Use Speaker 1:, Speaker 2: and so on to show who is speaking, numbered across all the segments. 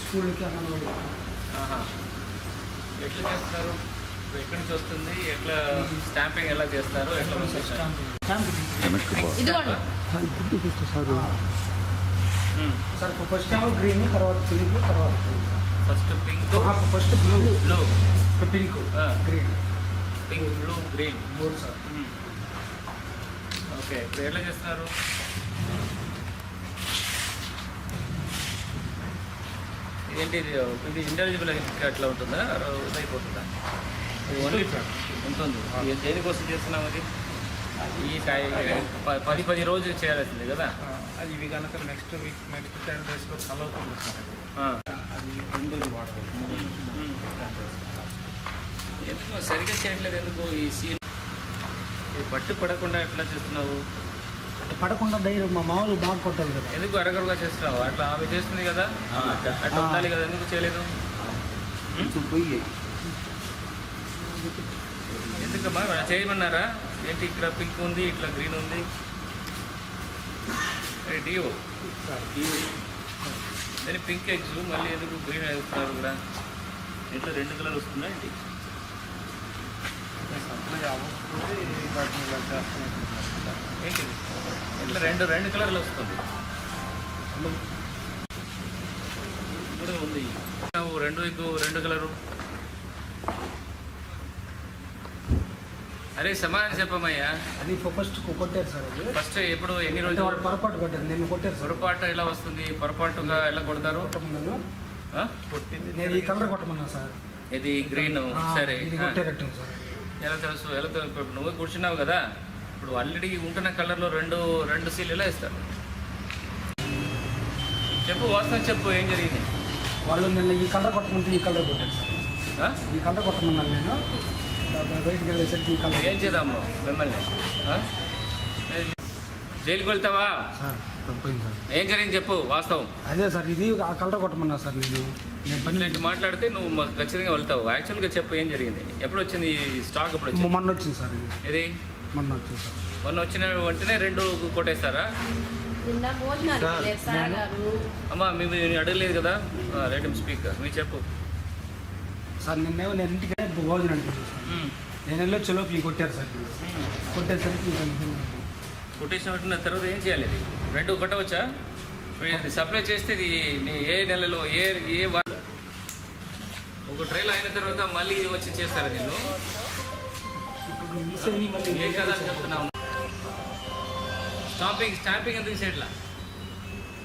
Speaker 1: స్కూల్కి అంగన్వాడీ.
Speaker 2: ఎట్లా చేస్తారు? ఎక్కడి నుంచి వస్తుంది? ఎట్లా స్టాంపింగ్ ఎలా చేస్తారు? ఎట్లా
Speaker 1: సార్ ఫస్ట్ ఏమో గ్రీన్, తర్వాత పింక్, తర్వాత
Speaker 2: first pink,
Speaker 1: first blue,
Speaker 2: blue,
Speaker 1: pink, green,
Speaker 2: pink, blue, green,
Speaker 1: మూడు సార్.
Speaker 2: ఓకే, ఇప్పుడు ఎట్లా చేస్తున్నారు? ఏంటి ఇది ఇంటెలిజిబుల్ అట్లా ఉంటుందా? అయిపోతుందా? ఓన్లీ ఉంటుంది. దేనికోసం చేస్తున్నాం అది? ఈ 10 రోజులు చేయాల్సింది కదా.
Speaker 1: అది ఇవి కనుక నెక్స్ట్ వీక్ నెక్స్ట్ 10 డేస్లో కలర్ సార్. అది 2 రోజులు వాడలేదు.
Speaker 2: ఎందుకు సరిగ్గా చేయట్లేదు? ఎందుకు ఈ సీన్ పట్టు పడకుండా ఎట్లా చేస్తున్నావు?
Speaker 1: పడకుండా డైరెక్ట్ మా మామూలు బాగా కొట్టాలి కదా.
Speaker 2: ఎందుకు అరగరుగా చేస్తున్నావు? అట్లా ఆమె చేస్తుంది కదా, అట్లా ఉండాలి కదా. ఎందుకు చేయలేదు? ఎందుకమ్మా చేయమన్నారా? ఏంటి ఇక్కడ పింక్ ఉంది, ఇట్లా గ్రీన్ ఉంది. డియో దాని పింక్ ఎగ్స్, మళ్ళీ ఎందుకు గ్రీన్ వేస్తున్నారు కూడా? ఇంట్లో 2 కలర్ వస్తుందా ఏంటి? ఏంటి ఇట్లా 2 కలర్లు వస్తుంది. ఇప్పుడు ఉంది నువ్వు 2 కలరు. అరే సమాధానం చెప్పమయ్యా.
Speaker 1: అది ఫస్ట్ కొట్టారు సార్. అది
Speaker 2: ఫస్ట్ ఎప్పుడు ఎన్ని రోజులు?
Speaker 1: వాళ్ళు పొరపాటు కొట్టారు, నేను కొట్టారు.
Speaker 2: పొరపాటు ఎలా వస్తుంది? పొరపాటుగా ఎలా కొడతారు?
Speaker 1: నేను ఈ కలర్ కొట్టమన్నా సార్.
Speaker 2: ఇది గ్రీన్. సరే
Speaker 1: కొట్టారట్టు సార్.
Speaker 2: ఎలా తెలుసు? ఇప్పుడు నువ్వు కూర్చున్నావు కదా, ఇప్పుడు ఆల్రెడీ ఉంటున్న కలర్లో 2 సీలు ఎలా ఇస్తారు? చెప్పు, వాస్తవం చెప్పు, ఏం జరిగింది?
Speaker 1: వాళ్ళు నిన్న ఈ కలర్ కొట్టమంటే ఈ కలర్ కొట్టారు సార్. ఈ కలర్ కొట్టమన్నాను నేను. బయటికి వెళ్ళేసరికి ఈ కలర్.
Speaker 2: ఏం చేద్దాము మిమ్మల్ని? జైలుకి వెళ్తావా? ఏం జరిగింది చెప్పు, వాస్తవం.
Speaker 1: అదే సార్, ఇది ఆ కలర్ కొట్టమన్నా సార్. నేను
Speaker 2: పని మాట్లాడితే నువ్వు ఖచ్చితంగా వెళ్తావు. యాక్చువల్గా చెప్పు, ఏం జరిగింది? ఎప్పుడు వచ్చింది ఈ స్టాక్? ఎప్పుడు వచ్చింది?
Speaker 1: మొన్న వచ్చింది సార్. ఇది మొన్న వచ్చింది సార్.
Speaker 2: మొన్న వచ్చిన వెంటనే 2 కొట్టేస్తారా? అమ్మా మేము అడగలేదు కదా. Let him speak. మీరు చెప్పు
Speaker 1: సార్. నేను ఇంటికి భోజనానికి నేను వెళ్ళి వచ్చేలోపు ఈ కొట్టారు సార్. కొట్టేసరికి
Speaker 2: కొటేషన్ పెట్టిన తర్వాత ఏం చేయాలి? ఇది 2 కొట్టవచ్చా? సప్లై చేస్తే ఇది ఏ నెలలో ఏ ఒక ట్రైల్ అయిన తర్వాత మళ్ళీ వచ్చి చేస్తారా? నేను ఏం కదా చెప్తున్నావు. స్టాంపింగ్ ఎందుకు చేస్తే ఎట్లా?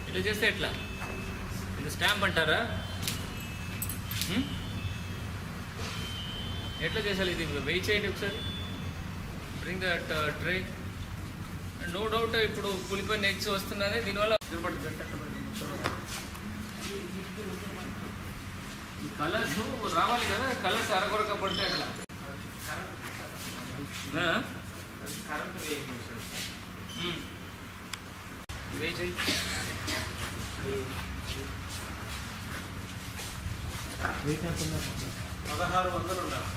Speaker 2: ఇట్లా చేస్తే ఎట్లా? ఇది స్టాంప్ అంటారా? ఎట్లా చేయాలి? ఇది వెయిట్ చేయండి ఒకసారి. Bring that tray. No doubt ఇప్పుడు పులిపోయిన ఎగ్స్ వస్తున్నాయి. దీనివల్ల ఈ కలర్స్ రావాలి కదా. కలర్స్ అరకొరక పడితే అట్లా వెయిట్ చేయి.
Speaker 1: వెయిట్ 1600 ఉండాలి.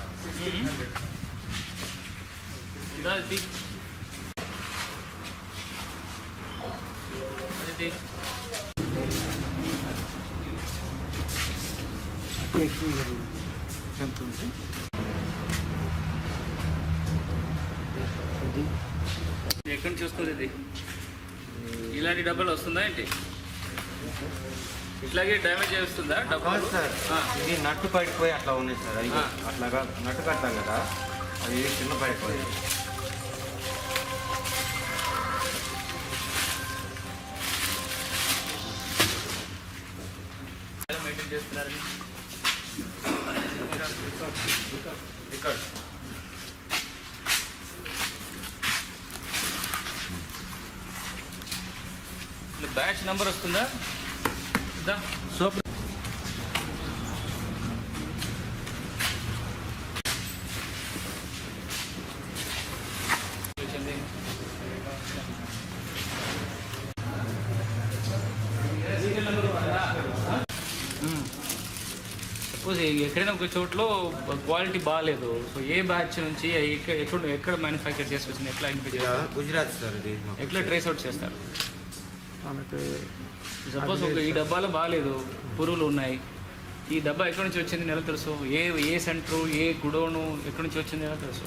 Speaker 2: ఎక్కడి నుంచి వస్తుంది ఇది? ఇలాంటి డబ్బాలు వస్తుందా ఏంటి? ఇట్లాగే డ్యామేజ్ చేస్తుందా డబ్బాలు?
Speaker 3: సార్ ఇది నట్టు పడిపోయి అట్లా ఉంది సార్. అది అట్లాగా నట్టు కట్టాం కదా, అది చిన్న పడిపోయి.
Speaker 2: ఎలా మెయింటైన్ చేస్తున్నారు? రికార్డ్ బ్యాచ్ నెంబర్ వస్తుందా? సోప్ సపోజ్ ఎక్కడైనా ఒక చోట్లో క్వాలిటీ బాగాలేదు, సో ఏ బ్యాచ్ నుంచి ఎక్కడ మ్యానుఫ్యాక్చర్ చేసి వచ్చింది? ఎట్లా
Speaker 3: గుజరాత్ సార్. ఇది
Speaker 2: ఎట్లా ట్రేస్ అవుట్ చేస్తారు? సపోజ్ ఒక ఈ డబ్బాలో బాగాలేదు, పురుగులు ఉన్నాయి, ఈ డబ్బా ఎక్కడి నుంచి వచ్చింది నెల తెలుసు, ఏ సెంటరు, ఏ గుడౌను ఎక్కడి నుంచి వచ్చింది నెల తెలుసు.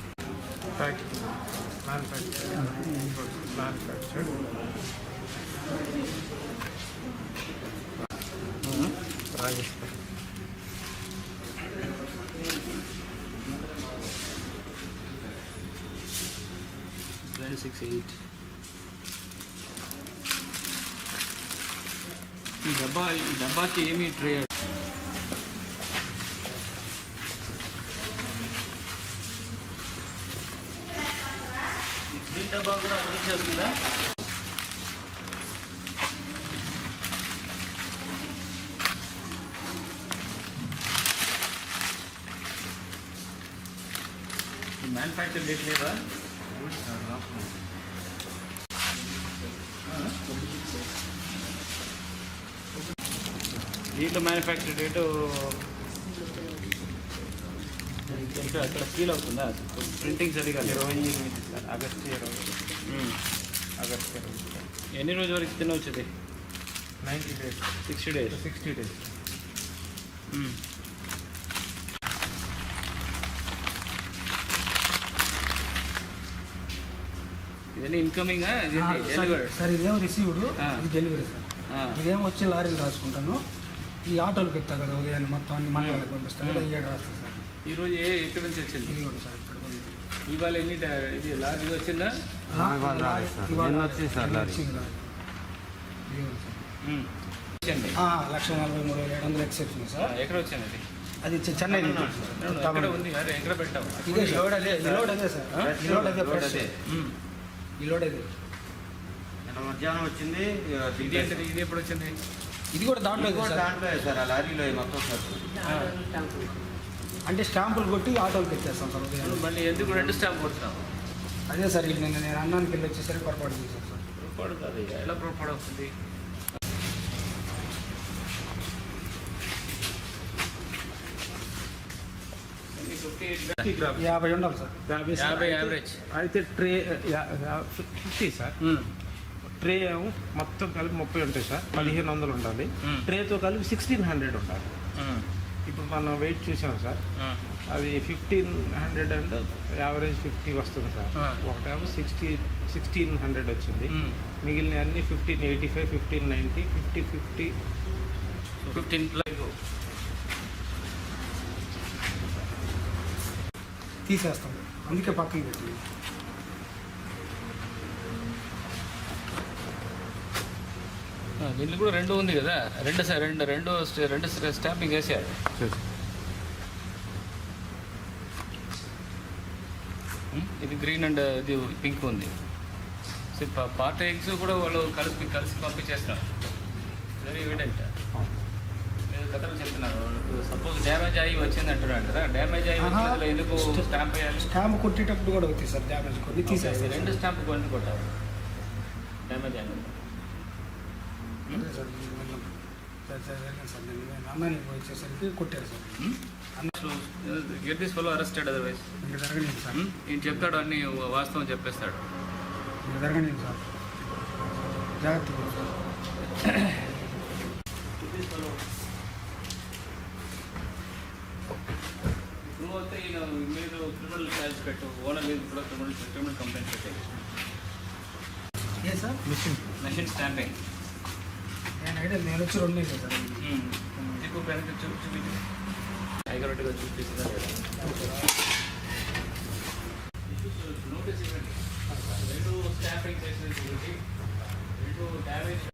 Speaker 3: రాజస్థాన్
Speaker 2: 968. ఈ డబ్బాకి ఏమి ట్రే ఈ డబ్బా కూడా చేస్తుందా? మ్యానుఫ్యాక్చర్ డేట్ లేదా? దీంట్లో మ్యానుఫ్యాక్చర్ డేటు అక్కడ ఫీల్ అవుతుందా? ప్రింటింగ్ సరిగా
Speaker 3: 28 సార్, ఆగస్టు 20. ఆగస్టు 20.
Speaker 2: ఎన్ని రోజుల వరకు తిన్న వచ్చేది?
Speaker 3: 90 days,
Speaker 2: 60 days.
Speaker 3: 60 days.
Speaker 2: ఇవన్నీ ఇన్కమింగ్
Speaker 1: సార్ ఇదేమో రిసీవ్డ్,
Speaker 2: ఆ.
Speaker 1: ఇది డెలివరీ సార్. ఇదేమో వచ్చి లారీలు రాసుకుంటాను, ఈ ఆటోలు పెడతా కదా ఉదయాన్నే మొత్తం అన్ని మండలాలకు పంపిస్తాను కదా, ఈ ఏడు రాస్తాను సార్.
Speaker 2: ఈరోజు ఎక్కడి నుంచి వచ్చింది?
Speaker 1: ఇది కూడా సార్ ఇక్కడ ఉంది.
Speaker 2: ఇవాళ ఎన్ని ఇది లారీ వచ్చిందా?
Speaker 3: ఇవాళ రాలేదు సార్.
Speaker 1: ఇవాళ
Speaker 3: నిన్న వచ్చింది సార్ లారీ.
Speaker 1: వచ్చింది లారీ. ఇది కూడా సార్.
Speaker 2: వచ్చింది.
Speaker 1: 1,43,700 ఎక్సెప్షన్ సార్.
Speaker 2: ఎక్కడ వచ్చింది అది?
Speaker 1: అది చెన్నై నుంచి వచ్చింది సార్.
Speaker 2: ఎక్కడ ఉంది? అరే ఎక్కడ పెట్టావు?
Speaker 1: ఇదే సార్.
Speaker 3: లోడ్ అదే
Speaker 1: ఈ లోడ్ అదే సార్. ఈ లోడ్ అదే
Speaker 3: లోడ్
Speaker 1: fresh.
Speaker 3: అదే.
Speaker 1: ఈ లోడ్ అదే.
Speaker 3: నిన్న మధ్యాహ్నం వచ్చింది.
Speaker 2: ఇది ఏంటిది? ఇది ఎప్పుడు వచ్చింది?
Speaker 1: ఇది కూడా దాంట్లో
Speaker 3: ఇది కూడా
Speaker 1: సార్.
Speaker 3: దాంట్లో సార్, ఆ లారీలో మొత్తం సార్.
Speaker 1: అంటే స్టాంపులు కొట్టి ఆటోలు పెట్టేస్తాం సార్ ఉదయం.
Speaker 2: మళ్ళీ ఎందుకు 2 స్టాంప్ కొడుతున్నావు?
Speaker 1: అదే సార్, ఇది నేను అన్నానికి వెళ్ళి వచ్చేసరికి పొరపాటు చేశాను సార్.
Speaker 2: పొరపాటు కాదు, ఎలా పొరపాటు వస్తుంది? ఇది 58
Speaker 1: 50 ఉండాలి సార్.
Speaker 2: 50 యావరేజ్.
Speaker 4: అయితే ట్రే 50 సార్. ట్రే ఏమో మొత్తం కలిపి 30 ఉంటాయి సార్. 1500 ఉండాలి. ట్రేతో కలిపి 1600 ఉండాలి. ఇప్పుడు మనం వెయిట్ చూసాం సార్, అది 1500 అండ్ యావరేజ్ 50 వస్తుంది సార్. ఒకటేమో 1600 వచ్చింది. మిగిలిన అన్ని 1585, 1590, 50
Speaker 2: 15 ప్లగ్.
Speaker 1: తీసేస్తాం, అందుకే పక్కన పెట్టి.
Speaker 2: దీంట్లో కూడా 2 ఉంది కదా, రెండు స్టాంపింగ్ వేసారు. ఇది గ్రీన్ అండ్ ఇది పింక్ ఉంది. పాత ఎగ్స్ కూడా వాళ్ళు కలిసి పంపించేస్తున్నారు. Very evident. నేను కథలు చెప్తున్నారు. సపోజ్ డ్యామేజ్ అయ్యి వచ్చింది అంటున్నాడు కదా, డ్యామేజ్ అయ్యి వచ్చింది ఎందుకు స్టాంప్ వేయాలి?
Speaker 1: స్టాంప్ కొట్టేటప్పుడు కూడా అవుతాయి సార్ డ్యామేజ్, కొన్ని తీసేస్తాయి.
Speaker 2: 2 స్టాంప్ కొని కొట్టారు డ్యామేజ్ అయింది.
Speaker 1: అదే సార్, సార్ నేను అన్నానికి వచ్చేసరికి కొట్టారు sir.
Speaker 2: Get this fellow arrested, otherwise
Speaker 1: ఇంకా జరగలేదు సార్.
Speaker 2: ఈయన చెప్తాడు, అన్ని వాస్తవం చెప్పేస్తాడు.
Speaker 1: ఇంకా జరగలేదు సార్, జాగ్రత్తగా సార్.
Speaker 2: నువ్వు అయితే ఈయన మీరు క్రిమినల్ ఛార్జ్ పెట్టు, ఓనర్ మీద కూడా క్రిమినల్ కంప్లైంట్ పెట్టేది.
Speaker 1: ఏ సార్?
Speaker 2: Machine stamping.
Speaker 1: నేను వచ్చి 2 నెలలు సార్.
Speaker 2: ఎక్కువ పెనక చూపించి హైగరెట్గా చూపిస్తుందా లేదా? నోటీస్ ఇవ్వండి. 2 స్టాంపింగ్ చేసినటువంటి 2 డ్యామేజ్